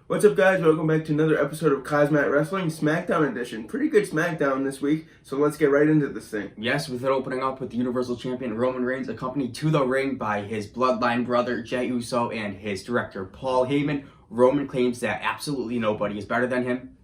What's up, guys? Welcome back to another episode of Cosmat Wrestling SmackDown edition. Pretty good SmackDown this week, so let's get right into this thing. Yes, with it opening up with the Universal Champion Roman Reigns accompanied to the ring by his bloodline brother Jey Uso and his director Paul Heyman. Roman claims that absolutely nobody is better than him.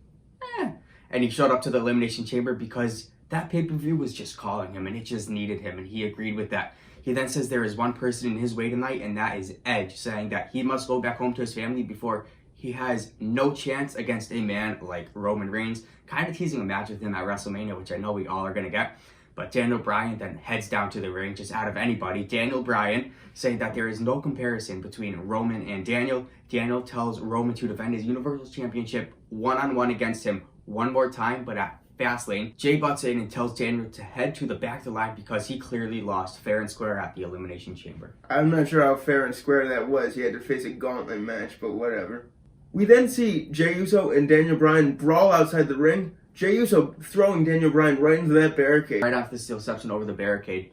And he showed up to the Elimination Chamber because that pay-per-view was just calling him and it just needed him, and he agreed with that. He then says there is one person in his way tonight, and that is Edge, saying that he must go back home to his family before he has no chance against a man like Roman Reigns. Kind of teasing a match with him at WrestleMania, which I know we all are going to get. But Daniel Bryan then heads down to the ring, just out of anybody. Daniel Bryan saying that there is no comparison between Roman and Daniel. Daniel tells Roman to defend his Universal Championship one-on-one against him one more time, but at fastlane. Jey butts in and tells Daniel to head to the back of the line because he clearly lost fair and square at the Elimination Chamber. I'm not sure how fair and square that was. He had to face a gauntlet match, but whatever. We then see Jey Uso and Daniel Bryan brawl outside the ring. Jey Uso throwing Daniel Bryan right into that barricade. Right after the steel steps over the barricade.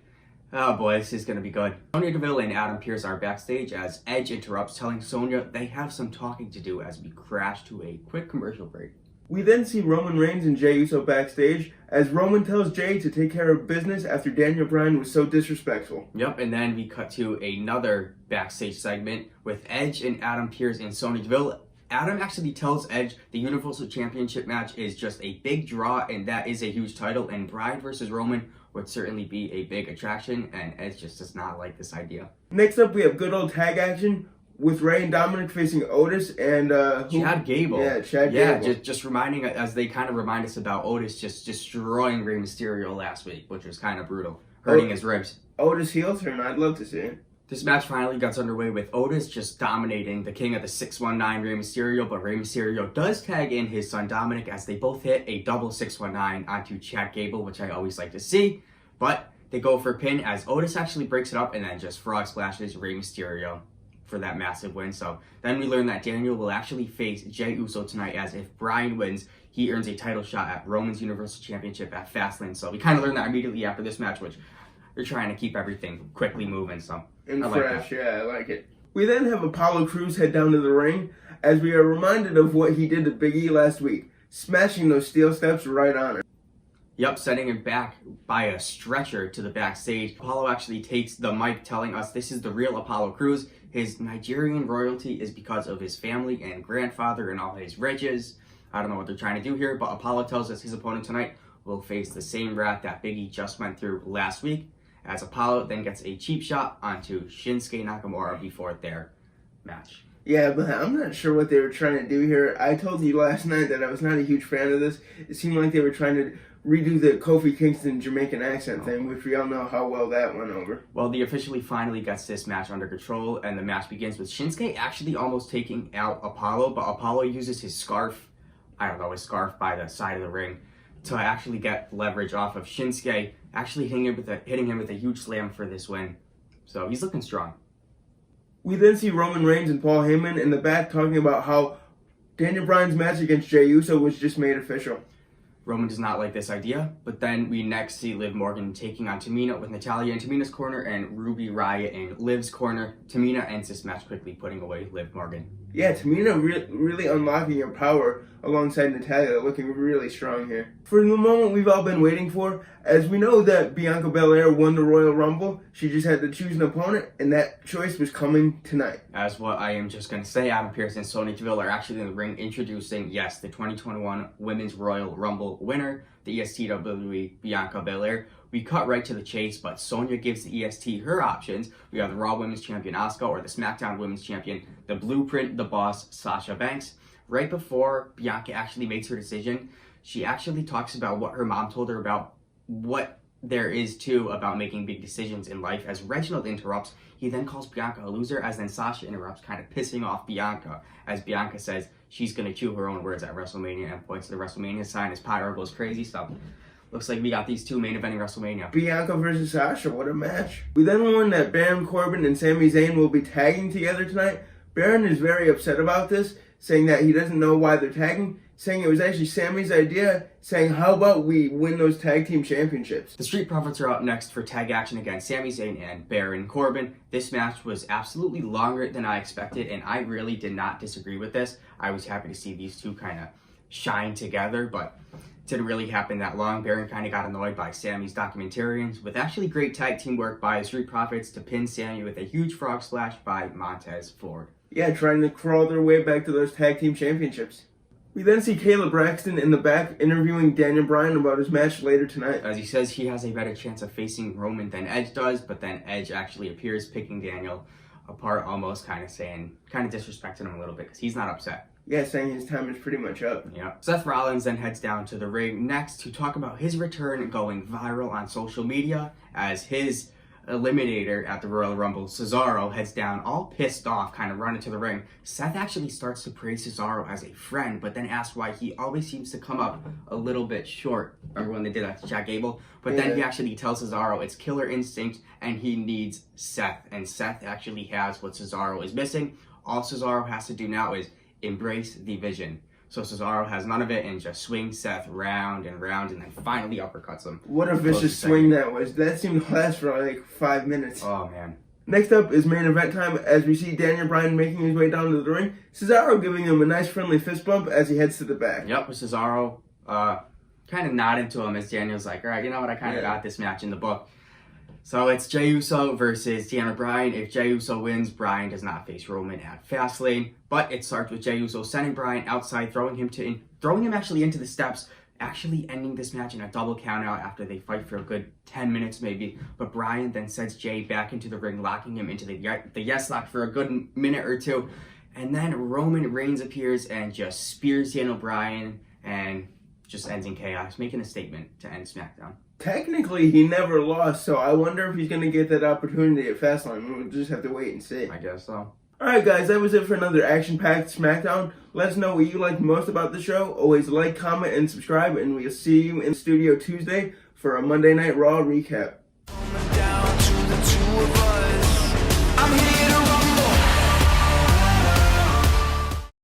Oh boy, this is going to be good. Sonya Deville and Adam Pearce are backstage as Edge interrupts, telling Sonya they have some talking to do as we crash to a quick commercial break. We then see Roman Reigns and Jey Uso backstage as Roman tells Jey to take care of business after Daniel Bryan was so disrespectful. Yep, and then we cut to another backstage segment with Edge and Adam Pearce and Sonya Deville. Adam actually tells Edge the Universal Championship match is just a big draw, and that is a huge title, and Bryan versus Roman would certainly be a big attraction, and Edge just does not like this idea. Next up, we have good old tag action with Rey and Dominic facing Otis and Chad Gable. Yeah, Chad Gable. Yeah, just reminding, as they kind of remind us about Otis just destroying Rey Mysterio last week, which was kind of brutal, hurting his ribs. Otis heel turn, I'd love to see it. This match finally gets underway with Otis just dominating the king of the 619 Rey Mysterio, but Rey Mysterio does tag in his son Dominic as they both hit a double 619 onto Chad Gable, which I always like to see, but they go for a pin as Otis actually breaks it up and then just frog splashes Rey Mysterio for that massive win. So then we learn that Daniel will actually face Jey Uso tonight, as if Bryan wins, he earns a title shot at Roman's Universal Championship at Fastlane. So we kind of learned that immediately after this match, which they're trying to keep everything quickly moving, so and I fresh, like that. Yeah, I like it. We then have Apollo Crews head down to the ring as we are reminded of what he did to Big E last week, smashing those steel steps right on her. Yep, sending him back by a stretcher to the backstage. Apollo actually takes the mic, telling us this is the real Apollo Crews. His Nigerian royalty is because of his family and grandfather and all his riches. I don't know what they're trying to do here, but Apollo tells us his opponent tonight will face the same wrath that Big E just went through last week, as Apollo then gets a cheap shot onto Shinsuke Nakamura before their match. Yeah, but I'm not sure what they were trying to do here. I told you last night that I was not a huge fan of this. It seemed like they were trying to redo the Kofi Kingston Jamaican accent thing, which we all know how well that went over. Well, the officially finally gets this match under control, and the match begins with Shinsuke actually almost taking out Apollo, but Apollo uses his scarf, his scarf by the side of the ring to actually get leverage off of Shinsuke, actually hitting him with a huge slam for this win. So he's looking strong. We then see Roman Reigns and Paul Heyman in the back talking about how Daniel Bryan's match against Jey Uso was just made official. Roman does not like this idea, but then we next see Liv Morgan taking on Tamina with Natalya in Tamina's corner and Ruby Riott in Liv's corner. Tamina ends this match quickly, putting away Liv Morgan. Yeah, Tamina really unlocking her power alongside Natalya, looking really strong here. For the moment we've all been waiting for, as we know that Bianca Belair won the Royal Rumble, she just had to choose an opponent, and that choice was coming tonight. As what I am just going to say, Adam Pearce and Sonya Deville are actually in the ring introducing, yes, the 2021 Women's Royal Rumble winner, the ESTWE Bianca Belair. We cut right to the chase, but Sonya gives the EST her options. We have the Raw Women's Champion Asuka or the SmackDown Women's Champion, the Blueprint, the Boss, Sasha Banks. Right before Bianca actually makes her decision, she actually talks about what her mom told her about what there is too about making big decisions in life. As Reginald interrupts, he then calls Bianca a loser, as then Sasha interrupts, kind of pissing off Bianca, as Bianca says she's going to chew her own words at WrestleMania and points to the WrestleMania sign as Pyro goes crazy. So looks like we got these two main eventing WrestleMania. Bianca versus Sasha, what a match. We then learn that Baron Corbin and Sami Zayn will be tagging together tonight. Baron is very upset about this, saying that he doesn't know why they're tagging. saying it was actually Sammy's idea, saying, how about we win those tag team championships? The Street Profits are up next for tag action against Sami Zayn and Baron Corbin. This match was absolutely longer than I expected, and I really did not disagree with this. I was happy to see these two kind of shine together, but it didn't really happen that long. Baron kind of got annoyed by Sammy's documentarians, with actually great tag team work by the Street Profits to pin Sammy with a huge frog splash by Montez Ford. Yeah, trying to crawl their way back to those tag team championships. We then see Kayla Braxton in the back interviewing Daniel Bryan about his match later tonight. As he says he has a better chance of facing Roman than Edge does, but then Edge actually appears picking Daniel apart, almost kind of disrespecting him a little bit because he's not upset. Yeah, saying his time is pretty much up. Yeah. Seth Rollins then heads down to the ring next to talk about his return going viral on social media as his eliminator at the Royal Rumble, Cesaro, heads down all pissed off, kind of running to the ring. Seth actually starts to praise Cesaro as a friend, but then asks why he always seems to come up a little bit short. Remember when they did that to Jack Gable? But then he actually tells Cesaro it's killer instinct and he needs Seth. And Seth actually has what Cesaro is missing. All Cesaro has to do now is embrace the vision. So Cesaro has none of it and just swings Seth round and round and then finally uppercuts him. What a vicious swing that was. That seemed to last for like 5 minutes. Oh, man. Next up is main event time as we see Daniel Bryan making his way down to the ring. Cesaro giving him a nice friendly fist bump as he heads to the back. Yep, with Cesaro kind of nodding to him as Daniel's like, all right, you know what, I kind of got this match in the book. So it's Jey Uso versus Tiana Bryan. If Jey Uso wins, Bryan does not face Roman at fastlane. But it starts with Jey Uso sending Bryan outside, throwing him actually into the steps, actually ending this match in a double countout after they fight for a good 10 minutes maybe. But Bryan then sends Jey back into the ring, locking him into the yes lock for a good minute or two. And then Roman Reigns appears and just spears Daniel Bryan and just ends in chaos, making a statement to end SmackDown. Technically, he never lost, so I wonder if he's going to get that opportunity at Fastlane. We'll just have to wait and see. I guess so. Alright guys, that was it for another action-packed SmackDown. Let us know what you liked most about the show. Always like, comment, and subscribe, and we'll see you in studio Tuesday for a Monday Night Raw recap.